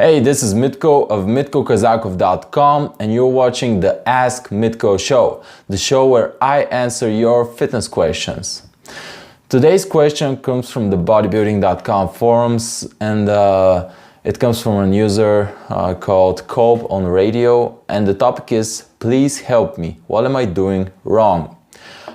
Hey, this is Mitko of MitkoKazakov.com and you're watching the Ask Mitko show, the show where I answer your fitness questions. Today's question comes from the bodybuilding.com forums and it comes from a user called Cope on Radio, and the topic is, please help me, what am I doing wrong?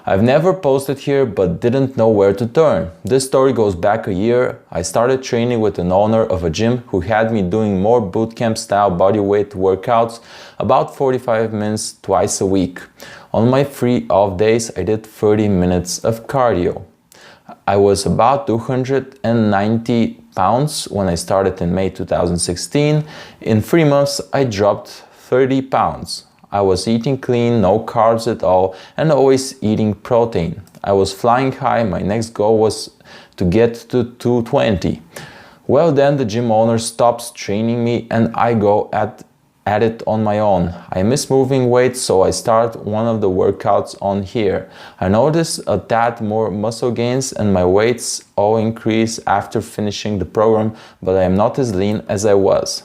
I've never posted here but didn't know where to turn. This story goes back a year. I started training with an owner of a gym who had me doing more bootcamp style bodyweight workouts, about 45 minutes twice a week. On my free off days I did 30 minutes of cardio. I was about 290 pounds when I started in May 2016. In 3 months I dropped 30 pounds. I was eating clean, no carbs at all, and always eating protein. I was flying high. My next goal was to get to 220. Well, then the gym owner stops training me and I go at it on my own. I miss moving weights, so I start one of the workouts on here. I notice a tad more muscle gains and my weights all increase after finishing the program, but I am not as lean as I was.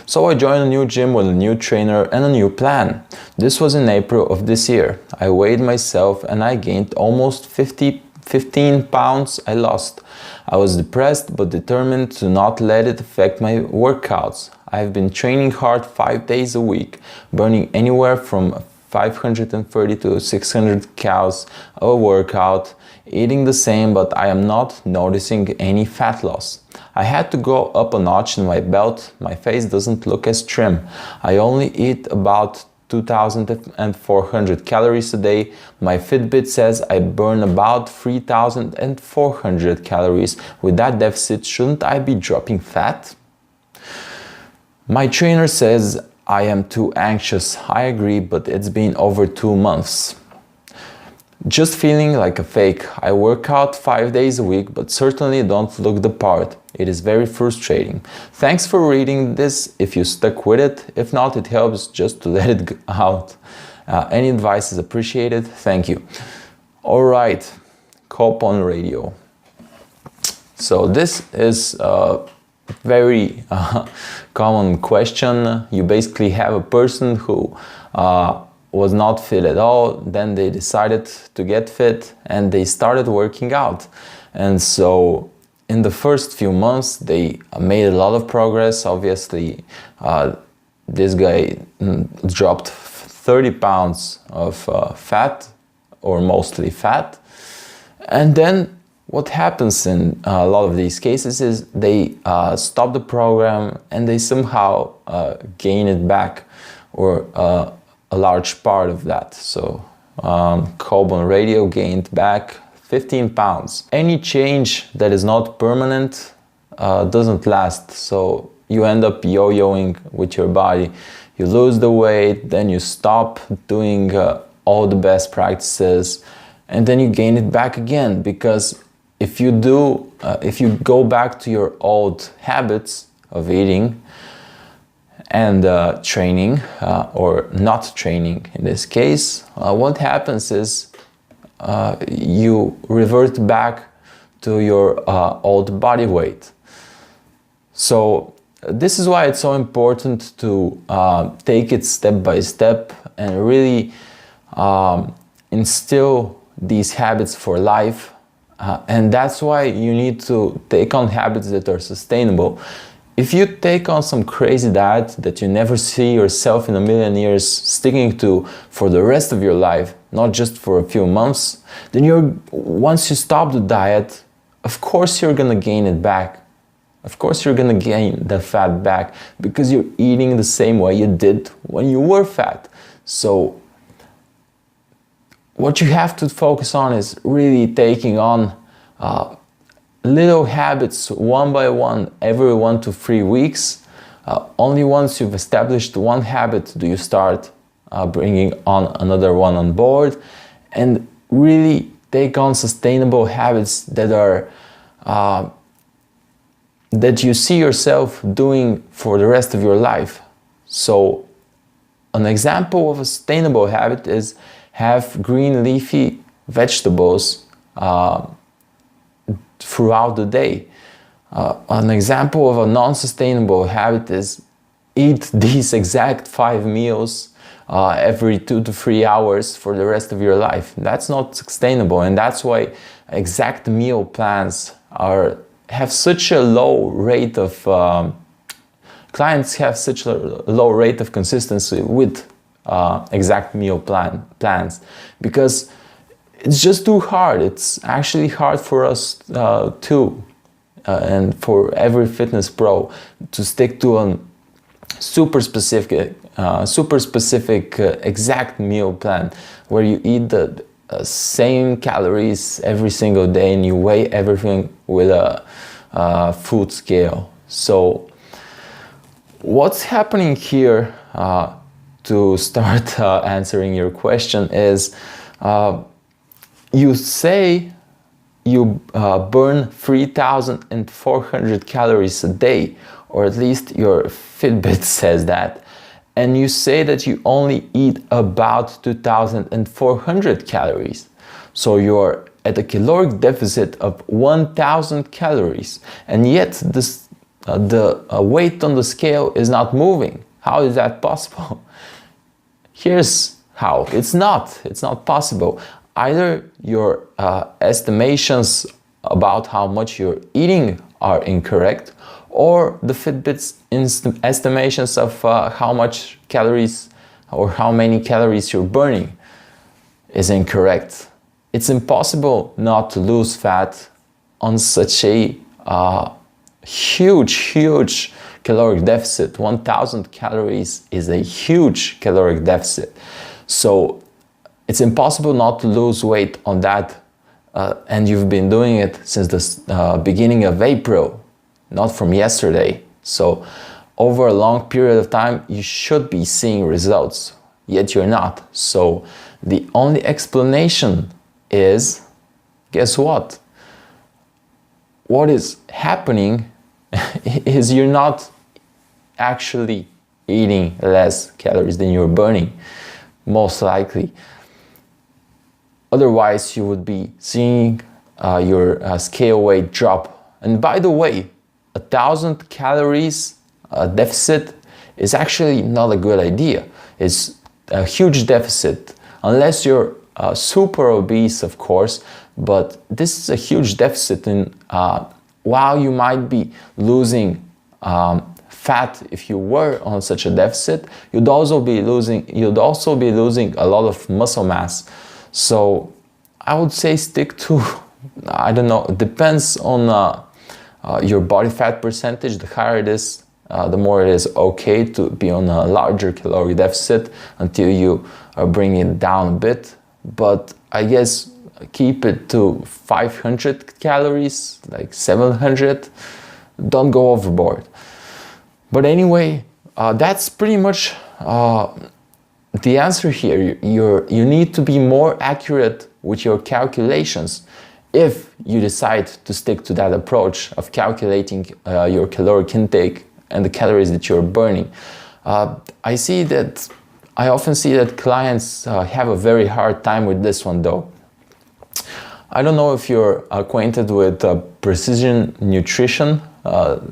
So I joined a new gym with a new trainer and a new plan. This was in April of this year. I weighed myself and I gained almost 15 pounds I lost. I was depressed but determined to not let it affect my workouts. I've been training hard 5 days a week, burning anywhere from 530 to 600 calories a workout, eating the same, but I am not noticing any fat loss. I had to go up a notch in my belt. My face doesn't look as trim. I only eat about 2,400 calories a day. My Fitbit says I burn about 3,400 calories. With that deficit, shouldn't I be dropping fat? My trainer says I am too anxious. I agree, but it's been over 2 months. Just feeling like a fake. I work out 5 days a week, but certainly don't look the part. It is very frustrating. Thanks for reading this if you stuck with it. If not, it helps just to let it out. Any advice is appreciated. Thank you. All right, Cope on Radio. So this is a very common question. You basically have a person who was not fit at all, then they decided to get fit and they started working out. And so in the first few months they made a lot of progress. Obviously this guy dropped 30 pounds of fat, or mostly fat. And then what happens in a lot of these cases is they stop the program and they somehow gain it back, or a large part of that. So Cope on Radio gained back 15 pounds. Any change that is not permanent doesn't last. So you end up yo-yoing with your body. You lose the weight, then you stop doing all the best practices, and then you gain it back again. Because if you go back to your old habits of eating and training, or not training in this case, what happens is you revert back to your old body weight. So this is why it's so important to take it step by step and really instill these habits for life. And that's why you need to take on habits that are sustainable. If you take on some crazy diet that you never see yourself in a million years sticking to for the rest of your life, not just for a few months, then once you stop the diet, of course you're gonna gain it back. Of course you're gonna gain the fat back because you're eating the same way you did when you were fat. So what you have to focus on is really taking on little habits one by one, every 1 to 3 weeks. Only once you've established one habit do you start bringing on another one on board, and really take on sustainable habits that are that you see yourself doing for the rest of your life. So an example of a sustainable habit is have green leafy vegetables throughout the day. An example of a non-sustainable habit is eat these exact 5 meals every 2 to 3 hours for the rest of your life. That's not sustainable, and that's why exact meal plans have such a low rate of clients have such a low rate of consistency with exact meal plans, because it's just too hard. It's actually hard for us too, and for every fitness pro to stick to a super specific exact meal plan where you eat the same calories every single day and you weigh everything with a food scale. So what's happening here, to start answering your question, is you say you burn 3,400 calories a day, or at least your Fitbit says that, and you say that you only eat about 2,400 calories. So you're at a caloric deficit of 1,000 calories, and yet the weight on the scale is not moving. How is that possible? Here's how. It's not possible. Either your estimations about how much you're eating are incorrect, or the Fitbit's estimations of how much calories or how many calories you're burning is incorrect. It's impossible not to lose fat on such a huge caloric deficit. 1,000 calories is a huge caloric deficit. So it's impossible not to lose weight on that, and you've been doing it since the beginning of April, not from yesterday. So over a long period of time, you should be seeing results, yet you're not. So the only explanation is, guess what? What is happening is you're not actually eating less calories than you're burning, most likely. Otherwise, you would be seeing your scale weight drop. And by the way, 1,000 calories deficit is actually not a good idea. It's a huge deficit, unless you're super obese, of course, but this is a huge deficit. And while you might be losing fat if you were on such a deficit, you'd also be losing a lot of muscle mass. So I would say stick to, I don't know, it depends on your body fat percentage. The higher it is, the more it is okay to be on a larger calorie deficit until you bring it down a bit. But I guess keep it to 500 calories, like 700. Don't go overboard. But anyway, that's pretty much the answer here. You need to be more accurate with your calculations if you decide to stick to that approach of calculating your caloric intake and the calories that you're burning. I often see that clients have a very hard time with this one though. I don't know if you're acquainted with Precision Nutrition.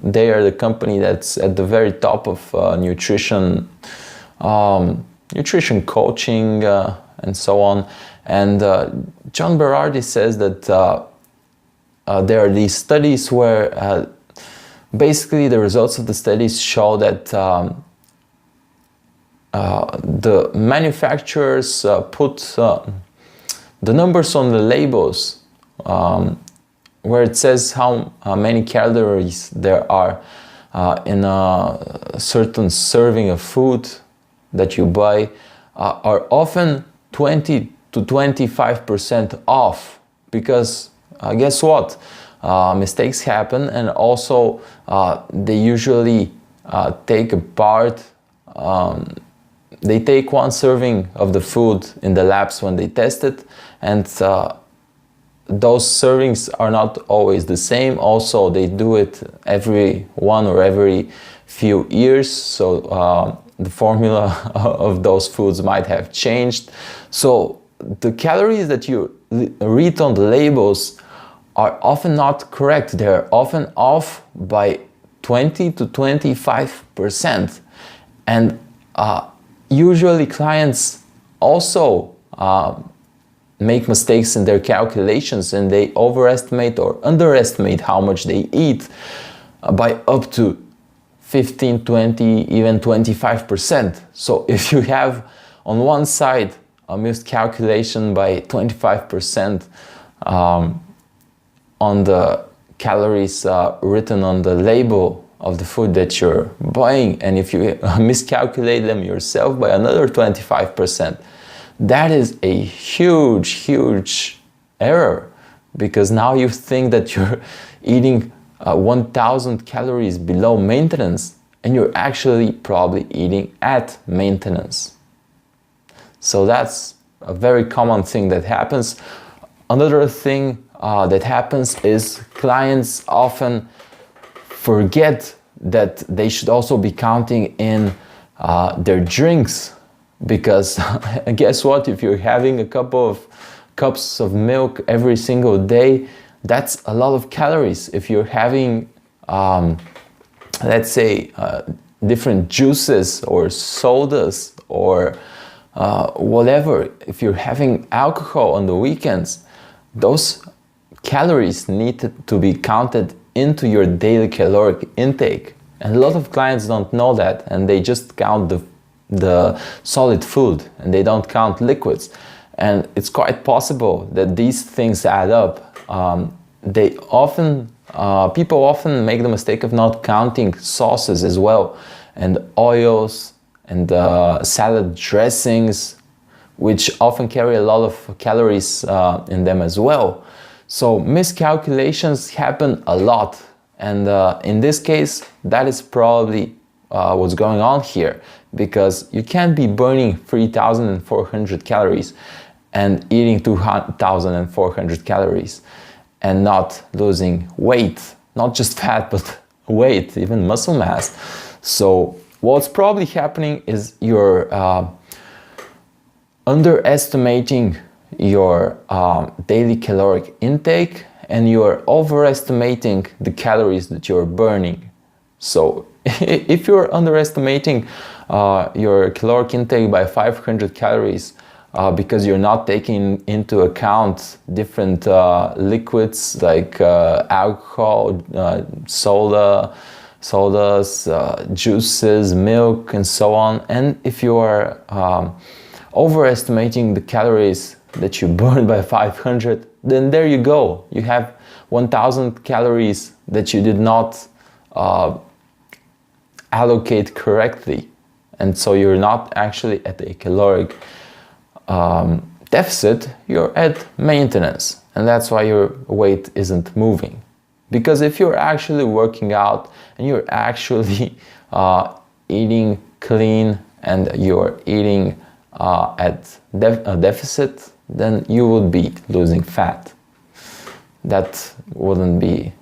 They are the company that's at the very top of nutrition coaching and so on. And John Berardi says that there are these studies where basically the results of the studies show that the manufacturers put the numbers on the labels where it says how many calories there are in a certain serving of food that you buy are often 20 to 25% off, because guess what? Mistakes happen, and also they usually take apart, they take one serving of the food in the labs when they test it, and those servings are not always the same. Also, they do it every 1 or every few years, so the formula of those foods might have changed. So the calories that you read on the labels are often not correct. They're often off by 20 to 25%. And usually clients also make mistakes in their calculations, and they overestimate or underestimate how much they eat by up to 15, 20, even 25%. So if you have on one side a miscalculation by 25% on the calories written on the label of the food that you're buying, and if you miscalculate them yourself by another 25%, that is a huge error, because now you think that you're eating 1000 calories below maintenance, and you're actually probably eating at maintenance. So that's a very common thing that happens. Another thing that happens is clients often forget that they should also be counting in their drinks, because guess what, if you're having a couple of cups of milk every single day, that's a lot of calories. If you're having let's say different juices or sodas or whatever, if you're having alcohol on the weekends, those calories need to be counted into your daily caloric intake. And a lot of clients don't know that, and they just count the solid food and they don't count liquids. And it's quite possible that these things add up. People often make the mistake of not counting sauces as well, and oils, and salad dressings, which often carry a lot of calories in them as well. So miscalculations happen a lot, and in this case, that is probably what's going on here, because you can't be burning 3,400 calories and eating 2,400 calories and not losing weight, not just fat, but weight, even muscle mass. So what's probably happening is you're underestimating your daily caloric intake, and you're overestimating the calories that you're burning. So if you're underestimating your caloric intake by 500 calories because you're not taking into account different liquids like alcohol, sodas, juices, milk, and so on, and if you are overestimating the calories that you burn by 500, then there you go. You have 1000 calories that you did not allocate correctly. And so you're not actually at a caloric deficit, you're at maintenance. And that's why your weight isn't moving. Because if you're actually working out and you're actually eating clean and you're eating at a deficit, then you would be losing fat. That wouldn't be,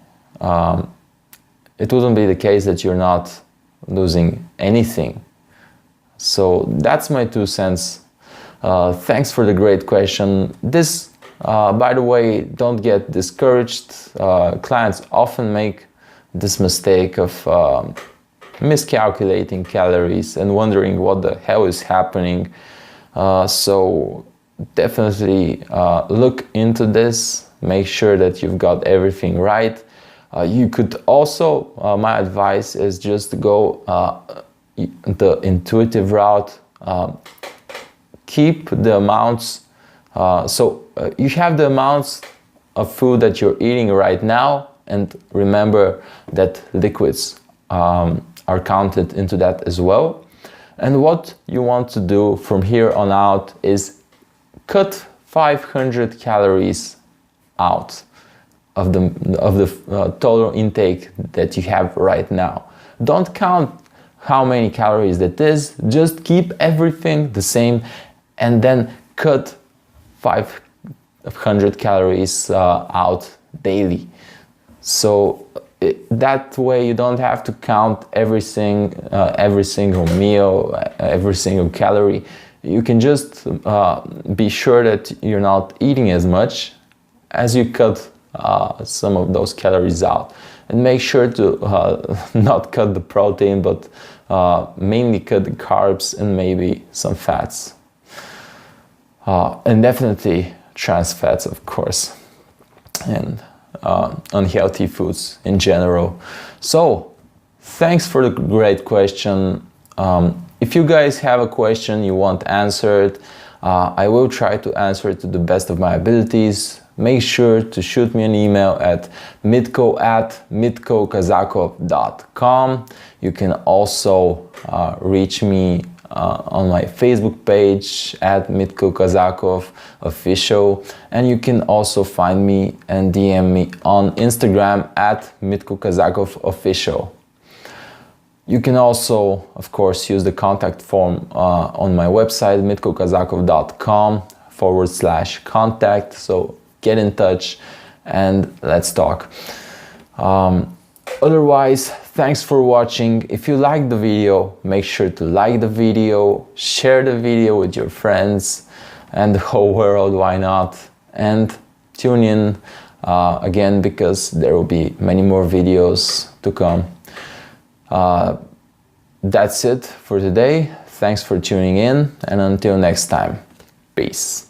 it wouldn't be the case that you're not losing anything. So that's my 2 cents. Thanks for the great question. This, by the way, don't get discouraged. Clients often make this mistake of miscalculating calories and wondering what the hell is happening. So definitely look into this, make sure that you've got everything right. You could also, my advice is just to go the intuitive route. Keep the amounts, you have the amounts of food that you're eating right now, and remember that liquids are counted into that as well. And what you want to do from here on out is cut 500 calories out of the total intake that you have right now. Don't count how many calories that is, just keep everything the same, and then cut 500 calories out daily. So that way you don't have to count every single meal, every single calorie. You can just be sure that you're not eating as much as you cut some of those calories out. And make sure to not cut the protein, but mainly cut the carbs and maybe some fats. And definitely trans fats, of course, and unhealthy foods in general. So, thanks for the great question. If you guys have a question you want answered, I will try to answer it to the best of my abilities. Make sure to shoot me an email at mitko@mitkokazakov.com. You can also reach me on my Facebook page at Mitko Kazakov Official, and you can also find me and DM me on Instagram at Mitko Kazakov Official. You can also, of course, use the contact form on my website mitkokazakov.com/contact. So get in touch and let's talk. Otherwise, thanks for watching. If you liked the video, make sure to like the video, share the video with your friends and the whole world, why not? And tune in again, because there will be many more videos to come. That's it for today. Thanks for tuning in, and until next time, peace.